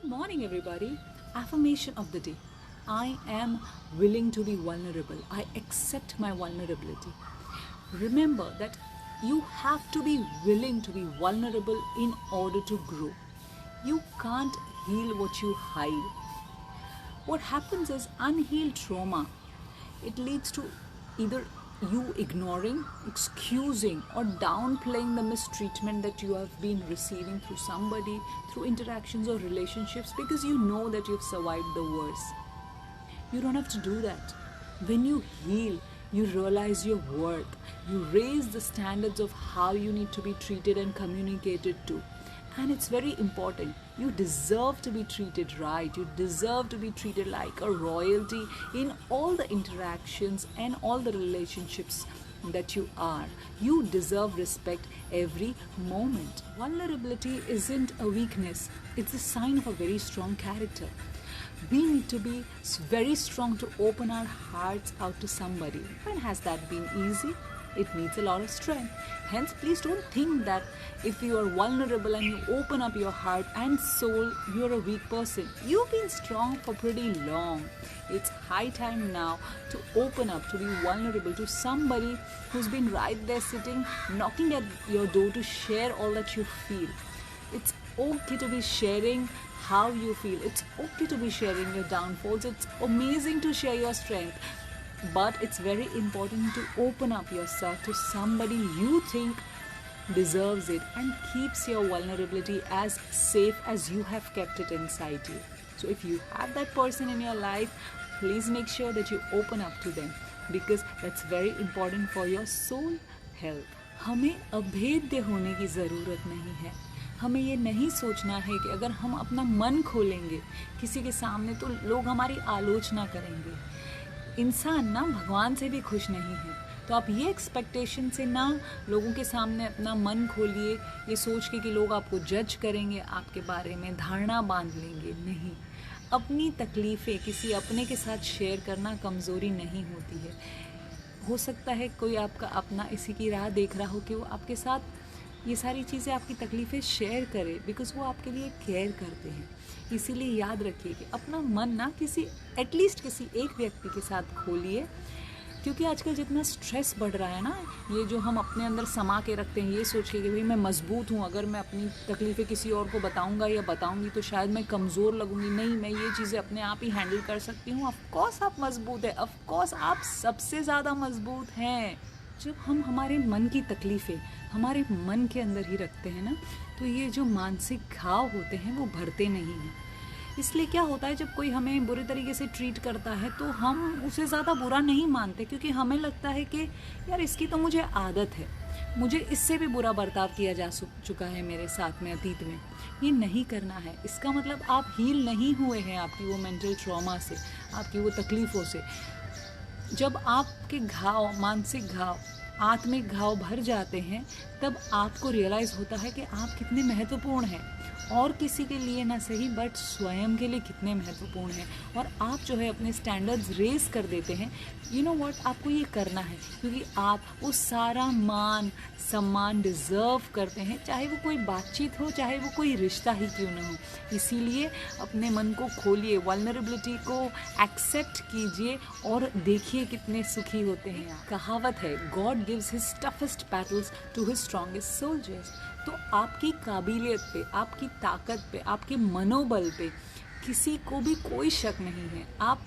Good morning, everybody. Affirmation of the day. I am willing to be vulnerable. I accept my vulnerability. Remember that you have to be willing to be vulnerable in order to grow. You can't heal what you hide. What happens is unhealed trauma. It leads to either you ignoring, excusing, or downplaying the mistreatment that you have been receiving through somebody, through interactions or relationships, because you know that you've survived the worst. You don't have to do that. When you heal, you realize your worth. You raise the standards of how you need to be treated and communicated to. And it's very important. You deserve to be treated right. You deserve to be treated like a royalty in all the interactions and all the relationships that you are. You deserve respect every moment. Vulnerability isn't a weakness. It's a sign of a very strong character. We need to be very strong to open our hearts out to somebody. When has that been easy? It needs a lot of strength. Hence, please don't think that if you are vulnerable and you open up your heart and soul, you're a weak person. You've been strong for pretty long. It's high time now to open up, to be vulnerable to somebody who's been right there sitting, knocking at your door to share all that you feel. It's okay to be sharing how you feel. It's okay to be sharing your downfalls. It's amazing to share your strength. But it's very important to open up yourself to somebody you think deserves it and keeps your vulnerability as safe as you have kept it inside you. So if you have that person in your life, please make sure that you open up to them, because that's very important for your soul health. हमें अभेद्य होने की ज़रूरत नहीं है. हमें ये नहीं सोचना है कि अगर हम अपना मन खोलेंगे किसी के सामने तो लोग हमारी आलोचना करेंगे. इंसान ना भगवान से भी खुश नहीं है. तो आप ये एक्सपेक्टेशन से ना लोगों के सामने अपना मन खोलिए ये सोच के कि लोग आपको जज करेंगे, आपके बारे में धारणा बांध लेंगे. नहीं, अपनी तकलीफ़ें किसी अपने के साथ शेयर करना कमज़ोरी नहीं होती है. हो सकता है कोई आपका अपना इसी की राह देख रहा हो कि वो आपके साथ ये सारी चीज़ें, आपकी तकलीफ़ें शेयर करे, बिकॉज़ वो आपके लिए केयर करते हैं. इसीलिए याद रखिए कि अपना मन ना एटलीस्ट किसी एक व्यक्ति के साथ खोलिए, क्योंकि आजकल जितना स्ट्रेस बढ़ रहा है ना, ये जो हम अपने अंदर समा के रखते हैं ये सोच के कि भाई मैं मजबूत हूँ, अगर मैं अपनी तकलीफ़ें किसी और को बताऊँगा या बताऊँगी तो शायद मैं कमज़ोर लगूँगी. नहीं, मैं ये चीज़ें अपने आप ही हैंडल कर सकती हूँ. ऑफकोर्स आप मजबूत हैं, ऑफकोर्स आप सबसे ज़्यादा मजबूत हैं. जब हम हमारे मन की तकलीफ़ें हमारे मन के अंदर ही रखते हैं ना, तो ये जो मानसिक घाव होते हैं वो भरते नहीं हैं. इसलिए क्या होता है, जब कोई हमें बुरे तरीके से ट्रीट करता है तो हम उसे ज़्यादा बुरा नहीं मानते, क्योंकि हमें लगता है कि यार इसकी तो मुझे आदत है, मुझे इससे भी बुरा बर्ताव किया जा चुका है मेरे साथ में अतीत में. ये नहीं करना है. इसका मतलब आप हील नहीं हुए हैं आपकी वो मेंटल ट्रॉमा से, आपकी वो तकलीफ़ों से. जब आपके घाव, मानसिक घाव, आत्मिक घाव भर जाते हैं, तब आपको रियलाइज़ होता है कि आप कितने महत्वपूर्ण हैं, और किसी के लिए ना सही बट स्वयं के लिए कितने महत्वपूर्ण हैं. और आप जो है अपने स्टैंडर्ड्स रेस कर देते हैं. यू नो व्हाट, आपको ये करना है क्योंकि आप वो सारा मान सम्मान डिज़र्व करते हैं, चाहे वो कोई बातचीत हो, चाहे वो कोई रिश्ता ही क्यों ना हो. इसीलिए अपने मन को खोलिए, वल्नरेबिलिटी को एक्सेप्ट कीजिए और देखिए कितने सुखी होते हैं आप. कहावत है, God gives his toughest battles to his strongest soldiers. तो आपकी काबिलियत पे, आपकी ताकत पे, आपके मनोबल पे किसी को भी कोई शक नहीं है. आप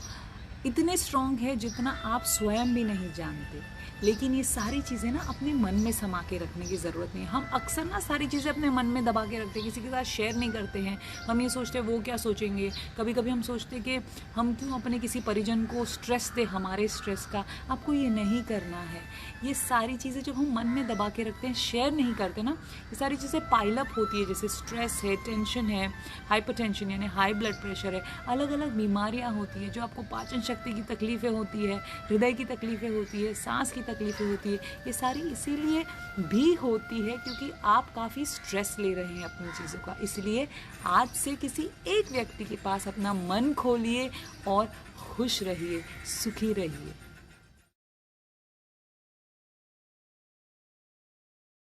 इतने स्ट्रॉन्ग हैं जितना आप स्वयं भी नहीं जानते. लेकिन ये सारी चीज़ें ना अपने मन में समा के रखने की ज़रूरत नहीं है. हम अक्सर ना सारी चीज़ें अपने मन में दबा के रखते हैं, किसी के साथ शेयर नहीं करते हैं. हम ये सोचते हैं वो क्या सोचेंगे. कभी कभी हम सोचते हैं कि हम क्यों अपने किसी परिजन को स्ट्रेस दें हमारे स्ट्रेस का. आपको ये नहीं करना है. ये सारी चीज़ें जो हम मन में दबा के रखते हैं, शेयर नहीं करते ना, ये सारी चीज़ें पाइलअप होती है. जैसे स्ट्रेस है, टेंशन है, हाइपरटेंशन यानी हाई ब्लड प्रेशर है, अलग अलग बीमारियाँ होती हैं जो आपको पाचन शक्ति की तकलीफ़ें होती है, हृदय की तकलीफ़ें होती है, सांस की तकलीफ़ें होती है. ये सारी इसीलिए भी होती है क्योंकि आप काफ़ी स्ट्रेस ले रहे हैं अपनी चीज़ों का. इसलिए आज से किसी एक व्यक्ति के पास अपना मन खोलिए और खुश रहिए, सुखी रहिए.